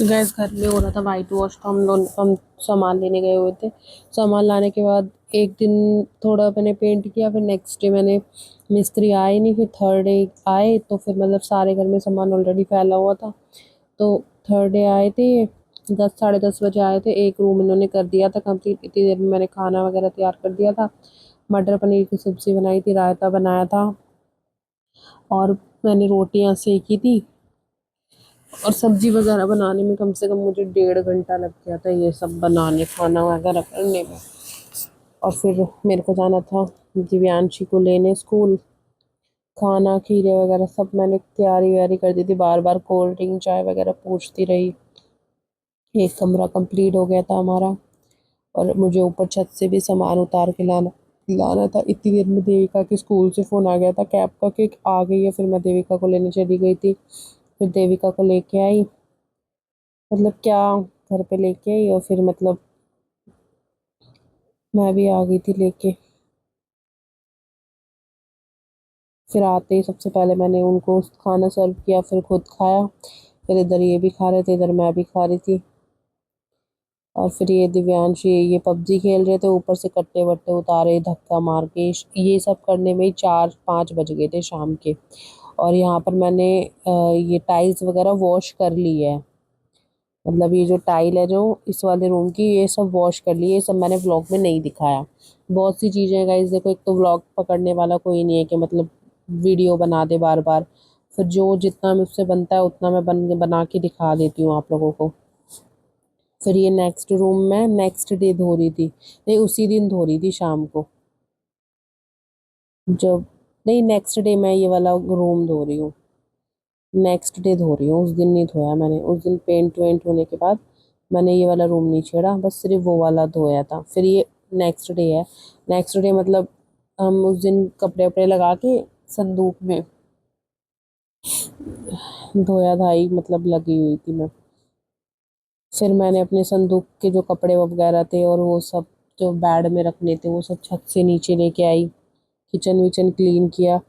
Gas घर में हो रहा था वाइट वॉश, तो हम सामान लेने गए हुए थे। सामान लाने के बाद एक दिन थोड़ा मैंने पेंट किया, फिर नेक्स्ट डे मैंने, मिस्त्री आए नहीं, फिर थर्ड डे आए तो फिर मतलब सारे घर में सामान ऑलरेडी फैला हुआ था। तो थर्ड डे आए थे, 10 साढ़े 10 बजे आए थे। एक रूम इन्होंने कर दिया था कंप्लीट, इतनी देर में मैंने खाना वगैरह तैयार कर दिया था। मटर पनीर की सब्जी बनाई थी, रायता बनाया था, और मैंने रोटियां सेकी थी। और सब्जी वगैरह बनाने में कम से कम मुझे 1.5 घंटा लग गया था, ये सब बनाने खाना वगैरह करने में। और फिर मेरे को जाना था दिव्यांशी को लेने स्कूल। खाना खीरे वगैरह सब मैंने तैयारी व्यारी कर दी थी, बार बार कोल्ड ड्रिंक चाय वगैरह पूछती रही। एक कमरा कंप्लीट हो गया था हमारा, और मुझे ऊपर छत से भी सामान उतार के लाना लाना था। इतनी देर में देविका के स्कूल से फ़ोन आ गया था कैब का कि आ गई है। फिर मैं देविका को लेने चली गई थी, फिर देविका को लेके आई, मतलब क्या, घर पे लेके आई, और फिर मतलब मैं भी आ गई थी लेके। फिर आते ही सबसे पहले मैंने उनको खाना सर्व किया, फिर खुद खाया। फिर इधर ये भी खा रहे थे, इधर मैं भी खा रही थी। और फिर ये दिव्यांश ये पबजी खेल रहे थे, ऊपर से कट्टे वट्टे उतारे धक्का मार के। ये सब करने में ही 4-5 बज गए थे शाम के। और यहाँ पर मैंने ये टाइल्स वगैरह वॉश कर ली है। मतलब ये जो टाइल है जो इस वाले रूम की, ये सब वॉश कर ली है। ये सब मैंने व्लॉग में नहीं दिखाया। बहुत सी चीज़ें हैं गाइस, देखो, एक तो व्लॉग पकड़ने वाला कोई नहीं है कि मतलब वीडियो बना दे बार बार। फिर जो जितना मुझसे बनता है उतना मैं बना के दिखा देती हूँ आप लोगों को। फिर ये नेक्स्ट रूम में नेक्स्ट डे धो रही थी, नहीं उसी दिन धो रही थी शाम को, जब, नहीं नेक्स्ट डे मैं ये वाला रूम धो रही हूँ। नेक्स्ट डे धो रही हूँ, उस दिन नहीं धोया मैंने। उस दिन पेंट वेंट होने के बाद मैंने ये वाला रूम नहीं छेड़ा, बस सिर्फ वो वाला धोया था। फिर ये नेक्स्ट डे है। नेक्स्ट डे मतलब हम उस दिन कपड़े वपड़े लगा के संदूक में धोया धाई मतलब लगी हुई थी मैं। फिर मैंने अपने संदूक के जो कपड़े वगैरह थे और वो सब जो बेड में रखने थे वो सब छत से नीचे लेके आई। किचन विचन क्लीन किया।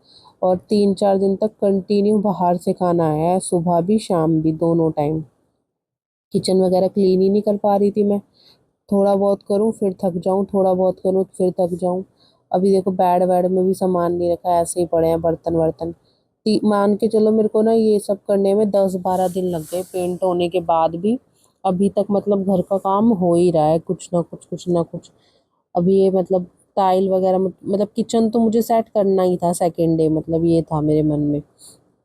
और 3-4 दिन तक कंटिन्यू बाहर से खाना आया है, सुबह भी शाम भी दोनों टाइम। किचन वगैरह क्लीन ही नहीं कर पा रही थी मैं। थोड़ा बहुत करूँ फिर थक जाऊँ, थोड़ा बहुत करूँ फिर थक जाऊँ। अभी देखो बेड वेड में भी सामान नहीं रखा, ऐसे ही पड़े हैं बर्तन वर्तन। मान के चलो मेरे को ना ये सब करने में 10-12 दिन लग गए पेंट होने के बाद भी। अभी तक मतलब घर का काम हो ही रहा है, कुछ ना कुछ कुछ ना कुछ। अभी ये मतलब टाइल वगैरह मतलब किचन तो मुझे सेट करना ही था सेकेंड डे, मतलब ये था मेरे मन में।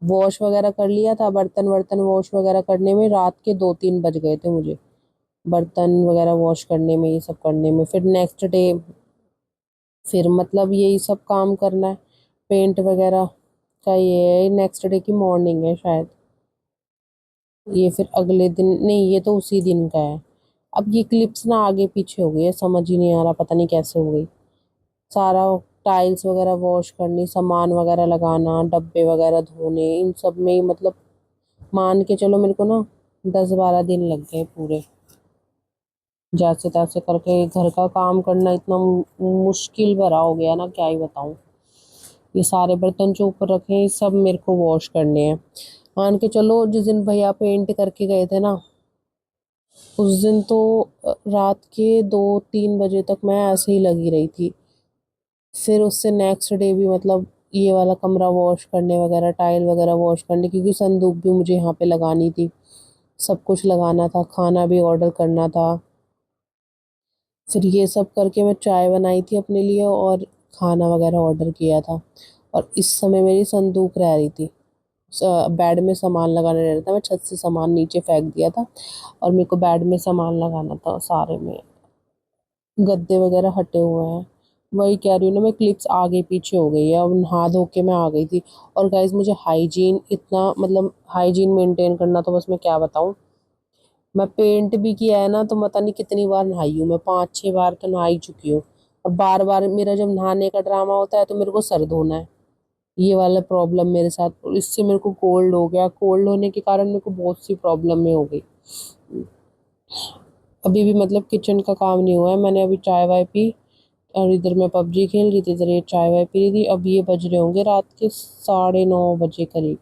वॉश वगैरह कर लिया था, बर्तन वर्तन वॉश वगैरह करने में रात के 2-3 बज गए थे मुझे, बर्तन वगैरह वॉश करने में, ये सब करने में। फिर नेक्स्ट डे फिर मतलब यही सब काम करना है, पेंट वगैरह का। ये है नेक्स्ट डे की मॉर्निंग है शायद, ये फिर अगले दिन नहीं, ये तो उसी दिन का है। अब ये क्लिप्स ना आगे पीछे हो गई है, समझ ही नहीं आ रहा, पता नहीं कैसे हो गई। सारा टाइल्स वगैरह वॉश करनी, सामान वगैरह लगाना, डब्बे वगैरह धोने, इन सब में ही मतलब मान के चलो मेरे को ना 10-12 दिन लग गए पूरे। जैसे तैसे करके घर का काम करना इतना मुश्किल भरा हो गया ना, क्या ही बताऊं। ये सारे बर्तन जो ऊपर रखे हैं ये सब मेरे को वॉश करने हैं। मान के चलो जिस दिन भैया पेंट करके गए थे ना, उस दिन तो रात के 2-3 बजे तक मैं ऐसे ही लगी रही थी। फिर उससे नेक्स्ट डे भी मतलब ये वाला कमरा वॉश करने वगैरह, टाइल वगैरह वॉश करने, क्योंकि संदूक भी मुझे यहाँ पे लगानी थी, सब कुछ लगाना था, खाना भी ऑर्डर करना था। फिर ये सब करके मैं चाय बनाई थी अपने लिए और खाना वगैरह ऑर्डर किया था। और इस समय मेरी संदूक रह रही थी, बेड में सामान लगाने रह रहा था। मैं छत से सामान नीचे फेंक दिया था और मेरे को बेड में सामान लगाना था सारे में। गद्दे वगैरह हटे हुए हैं, वही कह रही हूँ ना मैं, क्लिप्स आगे पीछे हो गई है। अब नहा धो के मैं आ गई थी। और गाइज मुझे हाइजीन इतना, मतलब हाइजीन मेंटेन करना तो बस मैं क्या बताऊँ। मैं पेंट भी किया है ना तो पता नहीं कितनी बार नहाई हूँ मैं, 5-6 बार तो नहा ही चुकी हूँ। और बार बार मेरा जब नहाने का ड्रामा होता है तो मेरे को सर धोना है। ये वाला प्रॉब्लम मेरे साथ, और इससे मेरे को कोल्ड हो गया। कोल्ड होने के कारण मेरे को बहुत सी प्रॉब्लम में हो गई। अभी भी मतलब किचन का काम नहीं हुआ है, मैंने अभी चाय वाय पी। और इधर मैं पबजी खेल रही थी, इधर ये चाय वाय पी रही थी। अब ये बज रहे होंगे रात के 9:30 बजे करीब।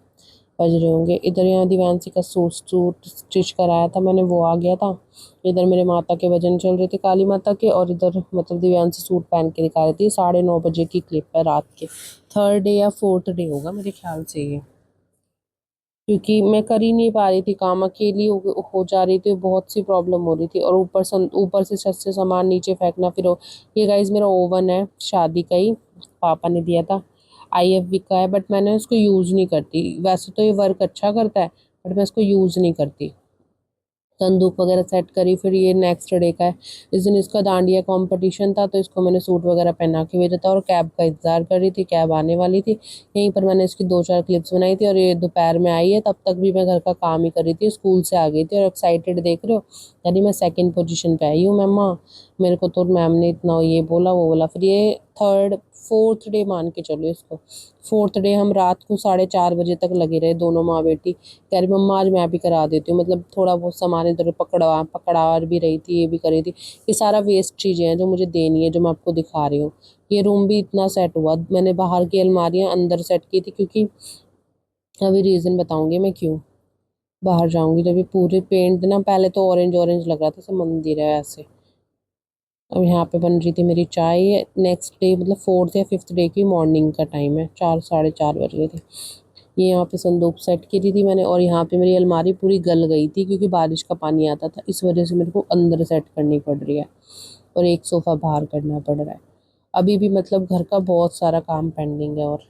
बज रहे होंगे। इधर यहाँ दिव्यांशी का सूट सूट स्टिच कराया था मैंने, वो आ गया था। इधर मेरे माता के भजन चल रहे थे काली माता के, और इधर मतलब दिव्यांशी सूट पहन के दिखा रही थी। 9:30 बजे की क्लिप है रात के। थर्ड डे या फोर्थ डे होगा मेरे ख्याल से ये, क्योंकि मैं कर ही नहीं पा रही थी काम, अकेली हो जा रही थी, बहुत सी प्रॉब्लम हो रही थी। और ऊपर से छत से सामान नीचे फेंकना। फिर ये गाइस मेरा ओवन है शादी का ही, पापा ने दिया था, IFB का है, बट मैंने उसको यूज़ नहीं करती। वैसे तो ये वर्क अच्छा करता है, बट मैं इसको यूज़ नहीं करती। संदूक वगैरह सेट करी। फिर ये नेक्स्ट डे का है। इस दिन इसका डांडिया कंपटीशन था, तो इसको मैंने सूट वगैरह पहना के भेजा था और कैब का इंतजार कर रही थी, कैब आने वाली थी। यहीं पर मैंने इसकी 2-4 क्लिप्स बनाई थी, और ये दोपहर में आई है, तब तक भी मैं घर का काम ही कर रही थी। स्कूल से आ गई थी और एक्साइटेड देख रहे हो, यानी मैं सेकंड पोजीशन पे आई हूँ मम्मा। मेरे को तो मैम ने इतना ये बोला वो बोला। फिर ये थर्ड फोर्थ डे मान के चलो इसको। फोर्थ डे हम रात को 4:30 बजे तक लगे रहे दोनों माँ बेटी। कह रही मम्मा आज मैं भी करा देती हूँ, मतलब थोड़ा बहुत सामान इधर पकड़ा भी रही थी, ये भी कर रही थी। ये सारा वेस्ट चीज़ें हैं जो मुझे देनी है, जो मैं आपको दिखा रही हूँ। ये रूम भी इतना सेट हुआ, मैंने बाहर की अलमारियाँ अंदर सेट की थी, क्योंकि अभी रीज़न बताऊंगी मैं क्यों बाहर जाऊंगी। जब ये पूरे पेंट ना, पहले तो ऑरेंज ऑरेंज लग रहा था, सब मंदिर है ऐसे। अब यहाँ पे बन रही थी मेरी चाय। नेक्स्ट डे मतलब फोर्थ या फिफ्थ डे की मॉर्निंग का टाइम है, 4 साढ़े 4 बज गए थे। ये यहाँ पे संदूक सेट की थी मैंने, और यहाँ पे मेरी अलमारी पूरी गल गई थी, क्योंकि बारिश का पानी आता था, इस वजह से मेरे को अंदर सेट करनी पड़ रही है। और एक सोफ़ा बाहर करना पड़ रहा है। अभी भी मतलब घर का बहुत सारा काम पेंडिंग है। और